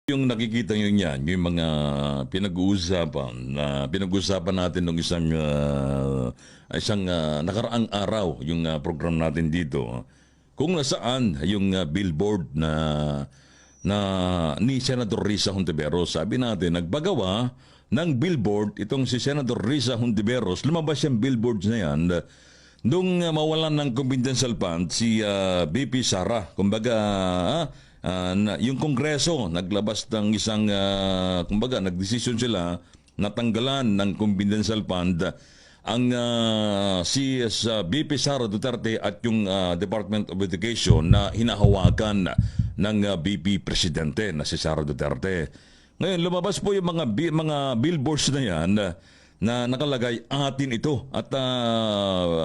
Yung nakikita nyo yan, yung mga pinag-uusapan natin ng isang nakaraang araw, yung program natin dito, kung nasaan yung billboard na ni Senador Risa Hontiveros. Sabi natin, nagbagawa ng billboard itong si Senador Risa Hontiveros. Lumabas yung billboards na yan nung mawalan ng confidential fund si BP Sara. Kumbaga, yung Kongreso naglabas ng isang, kumbaga, nagdesisyon sila na tanggalan ng confidential fund ang si BP Sara Duterte at yung Department of Education na hinahawakan ng BP Presidente na si Sara Duterte. Ngayon, lumabas po yung mga billboards na yan na nakalagay, atin ito. At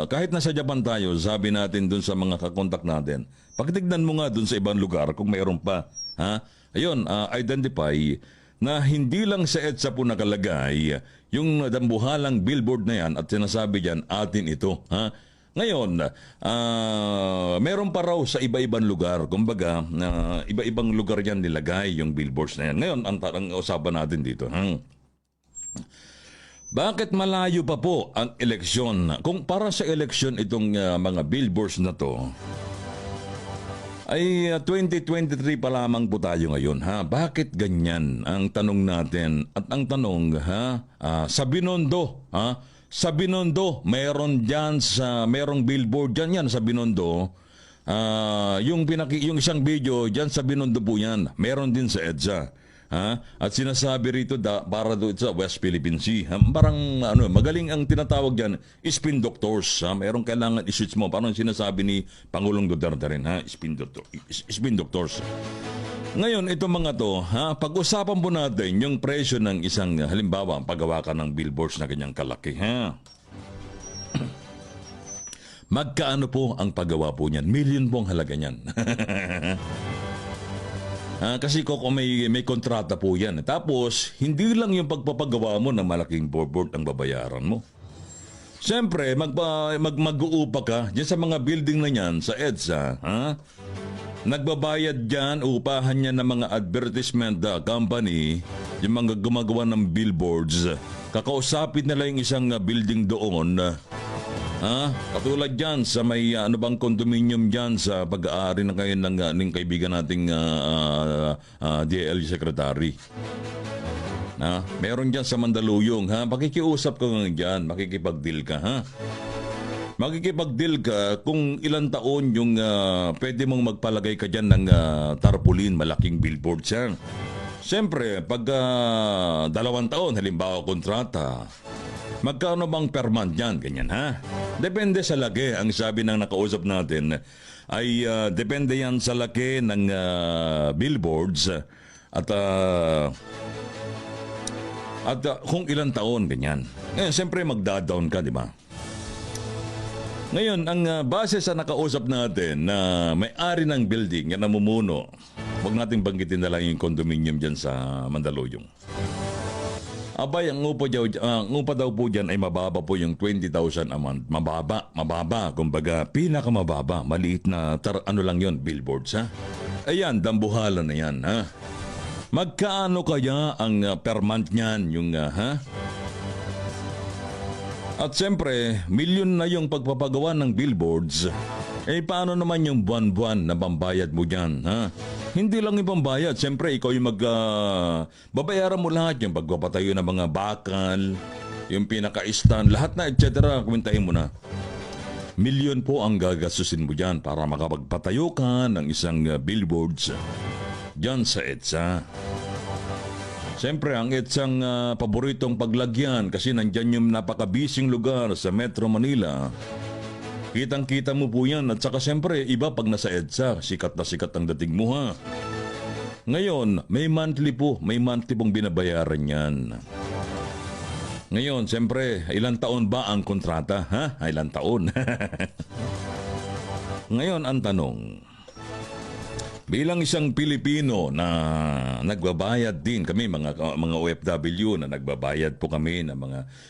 kahit nasa Japan tayo, sabi natin dun sa mga kakontak natin, pakitignan mo nga dun sa ibang lugar kung mayroon pa. Ha? Ayun, identify na hindi lang sa EDSA po nakalagay yung dambuhalang billboard na yan at sinasabi dyan, atin ito. Ha? Ngayon, meron pa raw sa iba-ibang lugar. Kumbaga, iba-ibang lugar yan nilagay yung billboards na yan. Ngayon, ang usapan natin dito. Bakit malayo pa po ang eleksyon? Kung para sa eleksyon itong mga billboards na to, ay 2023 pa lamang po tayo ngayon. Ha? Bakit ganyan ang tanong natin? At ang tanong, sa Binondo, sa Binondo, merong billboard yan sa Binondo. Yung isang video dyan sa Binondo po yan. Meron din sa EDSA. At sinasabi rito para doon sa West Philippine Sea. Parang magaling ang tinatawag diyan, spin doctors. Mayroong kailangan i-switch mo. Parang sinasabi ni Pangulong Duterte rin, spin doctors. Ngayon, itong mga to, pag-usapan po natin yung presyo ng isang, halimbawa, paggawa ka ng billboards na ganyang kalaki. Magkaano po ang paggawa po niyan? Million po ang halaga niyan. Kasi kung may kontrata po yan. Tapos, hindi lang yung pagpapagawa mo ng malaking billboard ang babayaran mo. Siyempre, mag-uupa ka dyan sa mga building na yan, sa EDSA. Nagbabayad dyan, upahan niya ng mga advertisement company, yung mga gumagawa ng billboards. Kakausapin nila yung isang building doon. Katulad dyan sa may bang condominium dyan sa pag-aari ng kayo ng kaibigan nating DL Secretary. Meron dyan sa Mandaluyong. Makikiusap ka nga dyan, makikipag-deal ka. Makikipag-deal ka kung ilang taon yung pwede mong magpalagay ka dyan ng tarpaulin, malaking billboard yan. Siyempre, pag 2 taon, halimbawa kontrata, magkano bang per month yan? Ganyan, Depende sa laki. Ang sabi ng nakausap natin ay depende yan sa laki ng billboards at kung ilang taon, ganyan. Ngayon, siyempre magda-down ka, di ba? Ngayon, ang base sa nakausap natin na may-ari ng building, yan namumuno, huwag natin banggitin na lang yung condominium dyan sa Mandaluyong. Abay, ang upa daw po dyan ay mababa po yung 20,000 a month. Mababa. Kumbaga, pinakamababa. Maliit na, lang yon billboards, Ayan, dambuhalan na yan, Magkaano kaya ang per month niyan, yung, At siyempre, milyon na yung pagpapagawa ng billboards. Paano naman yung buwan-buwan na pambayad mo dyan, Hindi lang yung pambayad. Siyempre, ikaw yung babayaran mo lahat. Yung pagpapatayo ng mga bakal, yung pinaka-stand, lahat na, etc. Kumintahin mo na. Milyon po ang gagastusin mo dyan para makapagpatayo ka ng isang billboards dyan sa EDSA. Siyempre, ang EDSA ang paboritong paglagyan kasi nandyan yung napakabising lugar sa Metro Manila. Kitang-kita mo po yan. At saka siyempre, iba pag nasa EDSA, sikat na sikat ang dating mo, Ngayon, may monthly pong binabayaran yan. Ngayon, siyempre, ilang taon ba ang kontrata, Ilang taon? Ngayon, ang tanong, bilang isang Pilipino na nagbabayad din kami, mga OFW na nagbabayad po kami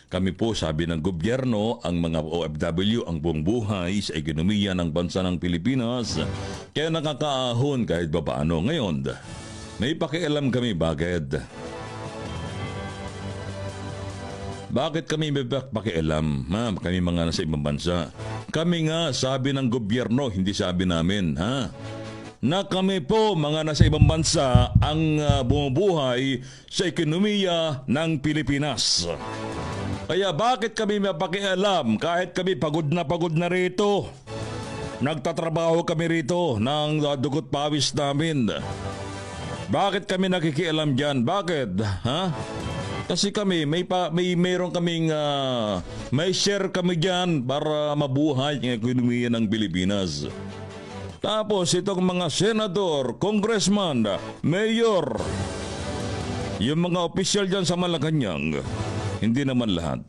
kami po, sabi ng gobyerno, ang mga OFW ang buong buhay sa ekonomiya ng bansa ng Pilipinas. Kaya nakakaahon kahit ba paano. Ngayon, May pakialam kami, bakit? Bakit kami may pakialam? Ha? Kami mga nasa ibang bansa. Kami nga, sabi ng gobyerno, hindi sabi namin, ha? Na kami po, mga nasa ibang bansa, ang bumubuhay sa ekonomiya ng Pilipinas. Kaya bakit kami may pakialam kahit kami pagod na rito? Nagtatrabaho kami rito ng dugot pawis namin. Bakit kami nakikialam dyan? Bakit? Ha? Kasi kami, mayroon kaming, may share kami dyan para mabuhay ang ekonomiya ng Pilipinas. Tapos itong mga senador, congressman, mayor, yung mga opisyal dyan sa Malacanang, hindi naman lahat.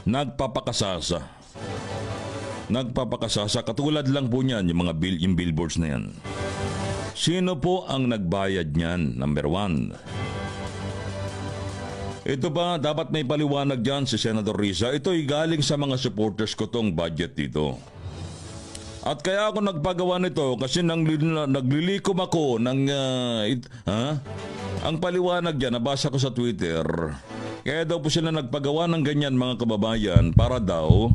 Nagpapakasasa. Katulad lang po niyan, yung billboards na yan. Sino po ang nagbayad niyan? Number one. Ito ba, dapat may paliwanag dyan si Senator Risa. Ito'y galing sa mga supporters ko tong budget dito. At kaya ako nagpagawa nito kasi naglilikom ako ng... Ang paliwanag dyan, nabasa ko sa Twitter. Kaya daw po sila nagpagawa ng ganyan mga kababayan para daw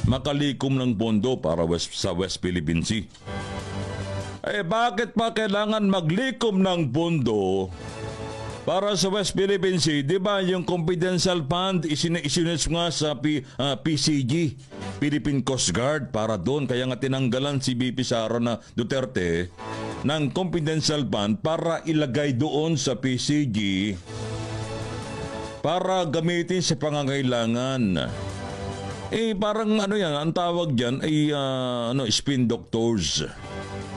makalikom ng pondo para sa West Philippine Sea. Bakit pa kailangan maglikom ng pondo para sa West Philippine Sea? Diba yung confidential fund isinis nga sa PCG, Philippine Coast Guard, para doon. Kaya nga tinanggalan si BP Sara na Duterte ng confidential fund para ilagay doon sa PCG para gamitin sa pangangailangan. Parang yan, ang tawag dyan ay spin doctors.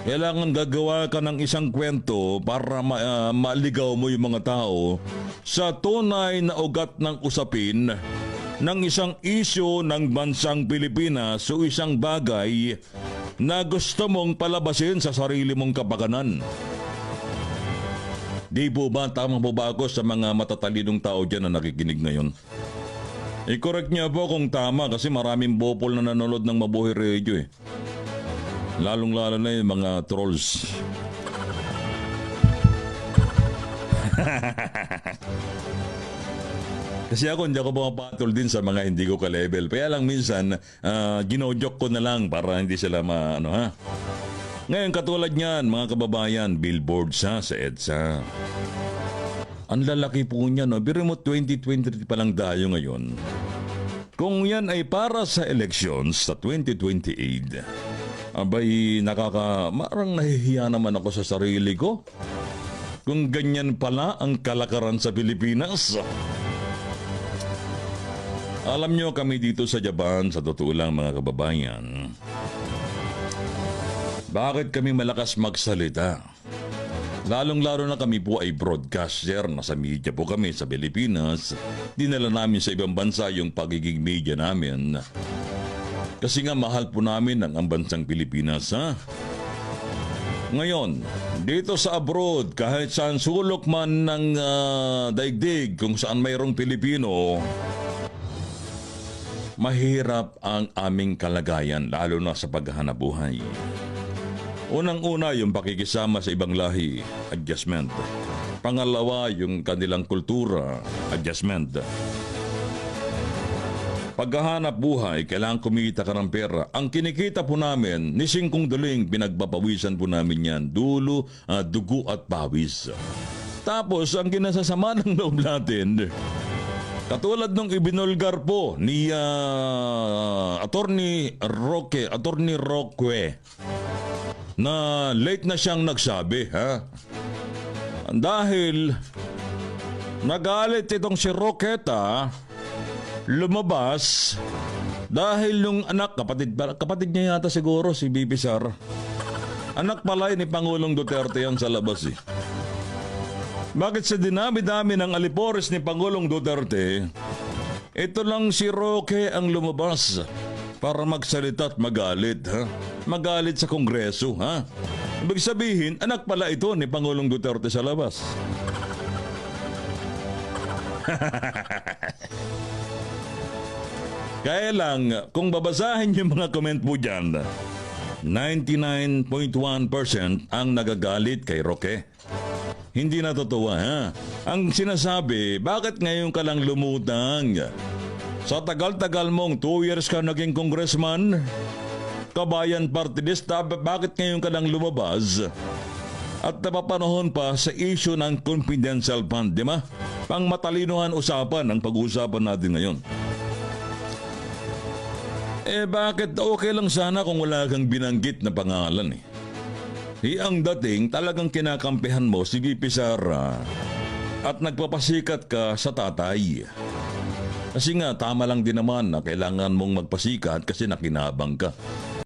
Kailangan gagawa ka ng isang kwento para maligaw mo yung mga tao sa tunay na ugat ng usapin ng isang isyu ng bansang Pilipinas o isang bagay na gusto mong palabasin sa sarili mong kapakanan. Di po ba, tama po ba ako sa mga matatalinong tao dyan na nakikinig ngayon? I-correct niya po kung tama kasi maraming bopol na nanonood ng Mabuhay Radio eh. Lalong-lalo na yung mga trolls. Kasi ako hindi ako pumapatol din sa mga hindi ko ka-level. Kaya lang minsan, ginojok ko na lang para hindi sila ha. Ngayon katulad niyan, mga kababayan, billboards sa EDSA. Ang lalaki po niya, no? Biro mo 2023 pa lang tayo ngayon. Kung yan ay para sa elections sa 2028, abay marang nahihiya naman ako sa sarili ko. Kung ganyan pala ang kalakaran sa Pilipinas. Alam nyo kami dito sa Japan, sa totoo lang mga kababayan, bakit kami malakas magsalita? Lalong-lalo na kami po ay broadcaster, nasa media po kami sa Pilipinas. Dinala namin sa ibang bansa yung pagiging media namin. Kasi nga mahal po namin ang bansang Pilipinas, ha? Ngayon, dito sa abroad, kahit saan sulok man ng daigdig, kung saan mayroong Pilipino, mahirap ang aming kalagayan, lalo na sa paghahanap buhay. Unang-una, yung pakikisama sa ibang lahi, adjustment. Pangalawa, yung kanilang kultura, adjustment. Paghahanap buhay, kailangan kumita ka ng pera. Ang kinikita po namin, ni Singkong Duling, pinagpapawisan po namin yan. Dulo, dugo at pawis. Tapos, ang kinasasama ng loob natin, katulad nung ibinulgar po ni Attorney Roque, na late na siyang nagsabi, ha? Dahil nagalit itong si Roqueta, lumabas dahil yung anak, kapatid niya yata siguro, si BP Sara. Anak pala ni Pangulong Duterte yan sa labas eh. Bakit sa dinami-dami ng alipores ni Pangulong Duterte, ito lang si Roque ang lumabas para magsalita at magalit, ha? Magalit sa Kongreso, ha? Ibig sabihin, anak pala ito ni Pangulong Duterte sa labas. Kaya lang, kung babasahin yung mga comment po dyan, 99.1% ang nagagalit kay Roque. hindi natutuwa ha. Ang sinasabi, bakit ngayon ka lang lumutang? Sa tagal-tagal mong 2 years ka naging congressman, kabayan party list, bakit ngayon ka lang lumabas? At napapanahon pa sa issue ng confidential fund, di ba? Pang matalinuhan usapan ang pag-uusapan natin ngayon. Bakit okay lang sana kung wala kang binanggit na pangalan eh? Ang dating talagang kinakampihan mo si VP Sara at nagpapasikat ka sa tatay. Kasi nga tama lang din naman na kailangan mong magpasikat kasi nakinabang ka.